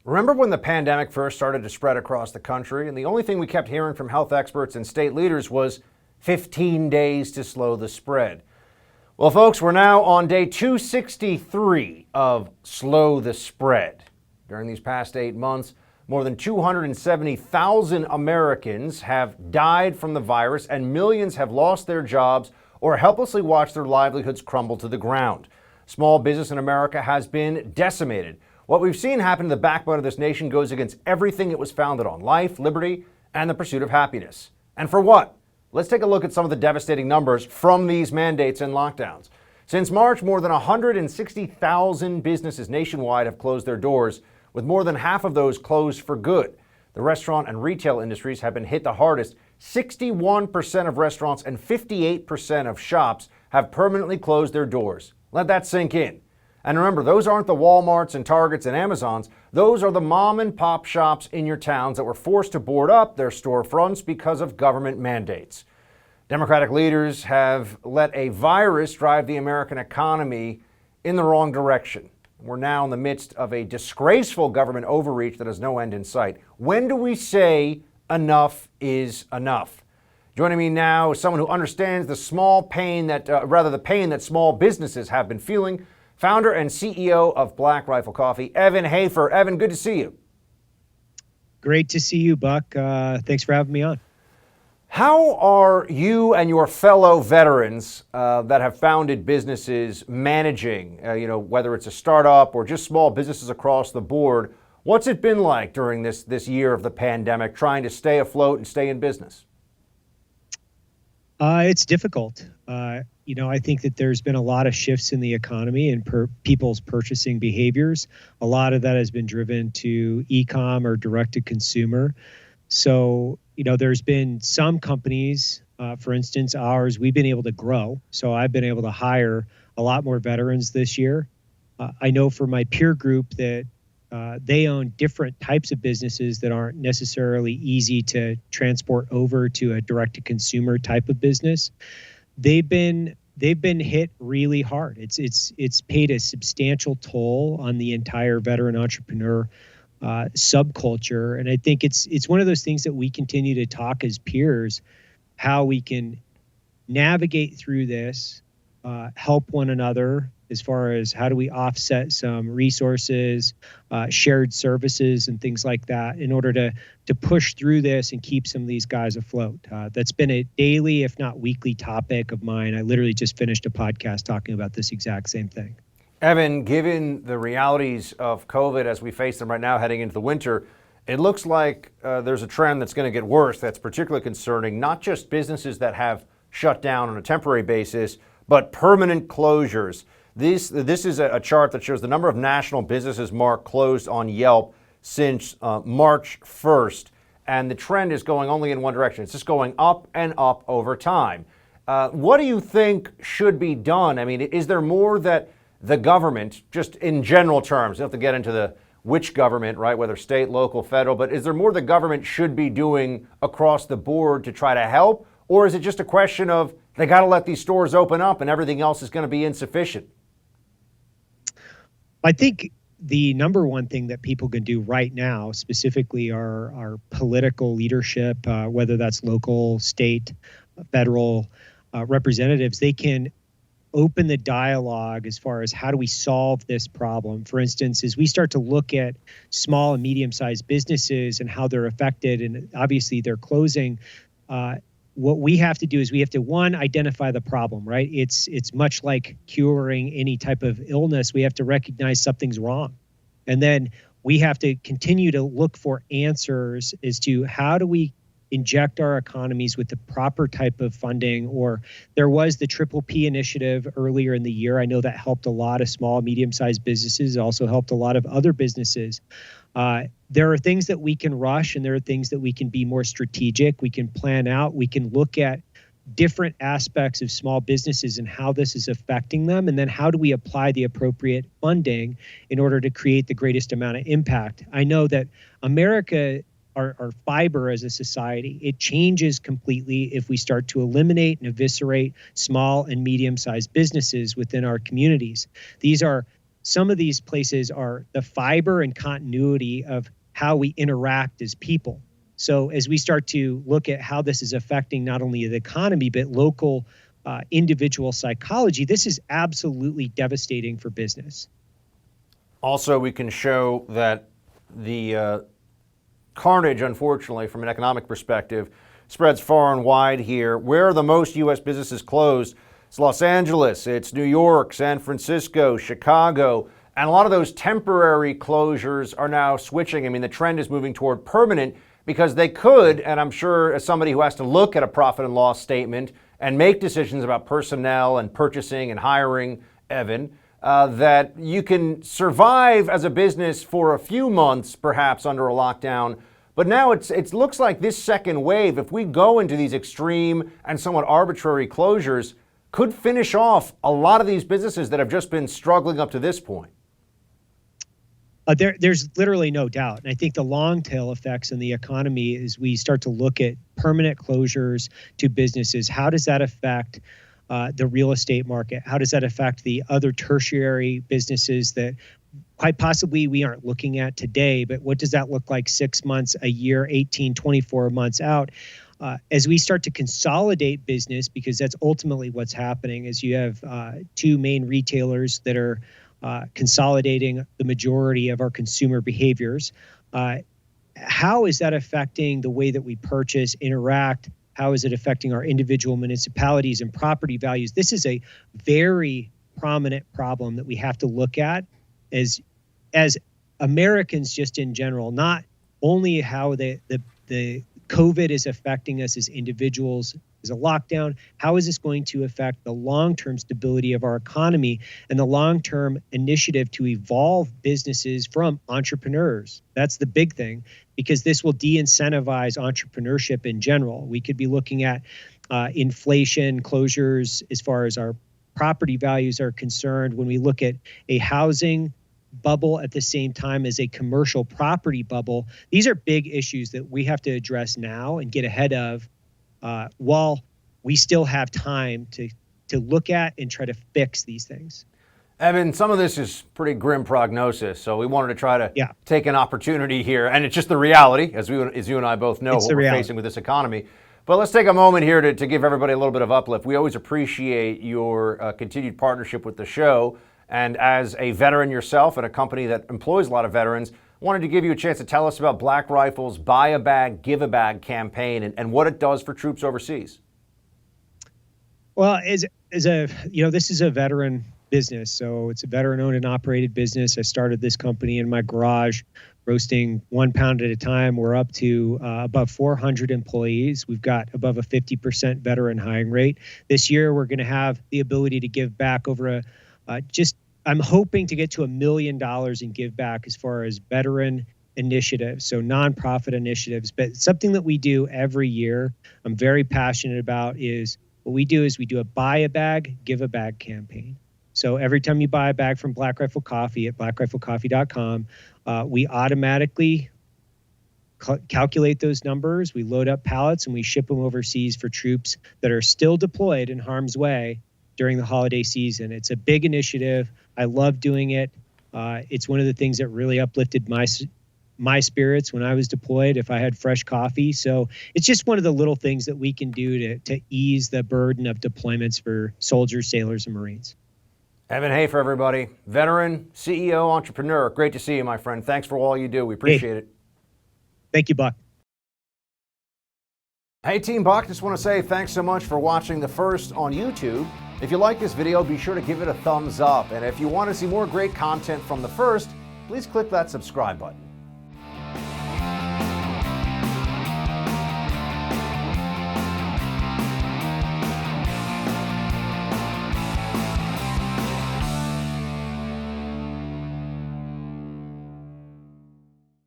Remember when the pandemic first started to spread across the country, and the only thing we kept hearing from health experts and state leaders was 15 days to slow the spread? Well, folks, we're now on day 263 of Slow the Spread. During these past 8 months, more than 270,000 Americans have died from the virus, and millions have lost their jobs or helplessly watched their livelihoods crumble to the ground. Small business in America has been decimated. What we've seen happen to the backbone of this nation goes against everything it was founded on: life, liberty, and the pursuit of happiness. And for what? Let's take a look at some of the devastating numbers from these mandates and lockdowns. Since March, more than 160,000 businesses nationwide have closed their doors, with more than half of those closed for good. The restaurant and retail industries have been hit the hardest. 61% of restaurants and 58% of shops have permanently closed their doors. Let that sink in. And remember, those aren't the Walmarts and Targets and Amazons. Those are the mom and pop shops in your towns that were forced to board up their storefronts because of government mandates. Democratic leaders have let a virus drive the American economy in the wrong direction. We're now in the midst of a disgraceful government overreach that has no end in sight. When do we say enough is enough? Joining me now is someone who understands the the pain that small businesses have been feeling. Founder and CEO of Black Rifle Coffee, Evan Hafer. Evan, good to see you. Great to see you, Buck. Thanks for having me on. How are you and your fellow veterans that have founded businesses managing, whether it's a startup or just small businesses across the board? What's it been like during this year of the pandemic, trying to stay afloat and stay in business? It's difficult. I think that there's been a lot of shifts in the economy and people's purchasing behaviors. A lot of that has been driven to e-com or direct to consumer. So, there's been some companies, for instance, ours, we've been able to grow. So I've been able to hire a lot more veterans this year. I know for my peer group that they own different types of businesses that aren't necessarily easy to transport over to a direct to consumer type of business. They've been hit really hard. It's paid a substantial toll on the entire veteran entrepreneur subculture, and I think it's one of those things that we continue to talk as peers, how we can navigate through this, help one another as far as how do we offset some resources, shared services and things like that in order to push through this and keep some of these guys afloat. That's been a daily, if not weekly, topic of mine. I literally just finished a podcast talking about this exact same thing. Evan, given the realities of COVID as we face them right now heading into the winter, it looks like there's a trend that's going to get worse that's particularly concerning, not just businesses that have shut down on a temporary basis, but permanent closures. This is a chart that shows the number of national businesses marked closed on Yelp since March 1st, and the trend is going only in one direction. It's just going up and up over time. What do you think should be done? I mean, is there more that the government, just in general terms, you don't have to get into which government, right, whether state, local, federal, but is there more the government should be doing across the board to try to help? Or is it just a question of they got to let these stores open up and everything else is going to be insufficient? I think the number one thing that people can do right now, specifically our political leadership, whether that's local, state, federal representatives, they can open the dialogue as far as how do we solve this problem. For instance, as we start to look at small and medium-sized businesses and how they're affected, and obviously they're closing, what we have to do is we have to, one, identify the problem, right? It's much like curing any type of illness. We have to recognize something's wrong. And then we have to continue to look for answers as to how do we inject our economies with the proper type of funding. Or there was the Triple P initiative earlier in the year. I know that helped a lot of small, medium-sized businesses. It also helped a lot of other businesses. There are things that we can rush, and there are things that we can be more strategic. We can plan out. We can look at different aspects of small businesses and how this is affecting them, and then how do we apply the appropriate funding in order to create the greatest amount of impact. I know that America, our fiber as a society, it changes completely if we start to eliminate and eviscerate small and medium-sized businesses within our communities. These are some of these places are the fiber and continuity of how we interact as people. So as we start to look at how this is affecting not only the economy, but local individual psychology, this is absolutely devastating for business. Also, we can show that the carnage, unfortunately, from an economic perspective, spreads far and wide here. Where are the most U.S. businesses closed? It's Los Angeles, it's New York, San Francisco, Chicago, and a lot of those temporary closures are now switching. I mean, the trend is moving toward permanent because they could, and I'm sure as somebody who has to look at a profit and loss statement and make decisions about personnel and purchasing and hiring, Evan, that you can survive as a business for a few months, perhaps under a lockdown. But now it looks like this second wave, if we go into these extreme and somewhat arbitrary closures, could finish off a lot of these businesses that have just been struggling up to this point. There's literally no doubt. And I think the long tail effects in the economy is we start to look at permanent closures to businesses. How does that affect the real estate market? How does that affect the other tertiary businesses that quite possibly we aren't looking at today? But what does that look like 6 months, a year, 18, 24 months out? As we start to consolidate business, because that's ultimately what's happening, is you have two main retailers that are consolidating the majority of our consumer behaviors. How is that affecting the way that we purchase, interact? How is it affecting our individual municipalities and property values? This is a very prominent problem that we have to look at as Americans just in general, not only how the COVID is affecting us as individuals, as a lockdown. How is this going to affect the long-term stability of our economy and the long-term initiative to evolve businesses from entrepreneurs? That's the big thing, because this will de-incentivize entrepreneurship in general. We could be looking at inflation, closures as far as our property values are concerned. When we look at a housing bubble at the same time as a commercial property bubble, these are big issues that we have to address now and get ahead of while we still have time to look at and try to fix these things. Evan, some of this is pretty grim prognosis, so we wanted to try to take an opportunity here, and it's just the reality, as you and I both know, what we're facing with this economy. But let's take a moment here to give everybody a little bit of uplift. We always appreciate your continued partnership with the show, and as a veteran yourself at a company that employs a lot of veterans, wanted to give you a chance to tell us about Black Rifle's Buy a Bag, Give a Bag campaign and what it does for troops overseas. Well, this is a veteran business, so it's a veteran-owned and operated business. I started this company in my garage, roasting 1 pound at a time. We're up to above 400 employees. We've got above a 50% veteran hiring rate. This year, we're going to have the ability to give back over I'm hoping to get to $1 million in give back as far as veteran initiatives, so nonprofit initiatives. But something that we do every year, I'm very passionate about, is what we do is we do a Buy a Bag, Give a Bag campaign. So every time you buy a bag from Black Rifle Coffee at blackriflecoffee.com, we automatically calculate those numbers. We load up pallets and we ship them overseas for troops that are still deployed in harm's way during the holiday season. It's a big initiative. I love doing it. It's one of the things that really uplifted my spirits when I was deployed, if I had fresh coffee. So it's just one of the little things that we can do to ease the burden of deployments for soldiers, sailors, and Marines. Evan Hafer, everybody. Veteran, CEO, entrepreneur. Great to see you, my friend. Thanks for all you do. We appreciate it. Thank you, Buck. Hey, Team Buck, just want to say thanks so much for watching The First on YouTube. If you like this video, be sure to give it a thumbs up. And if you want to see more great content from The First, please click that subscribe button.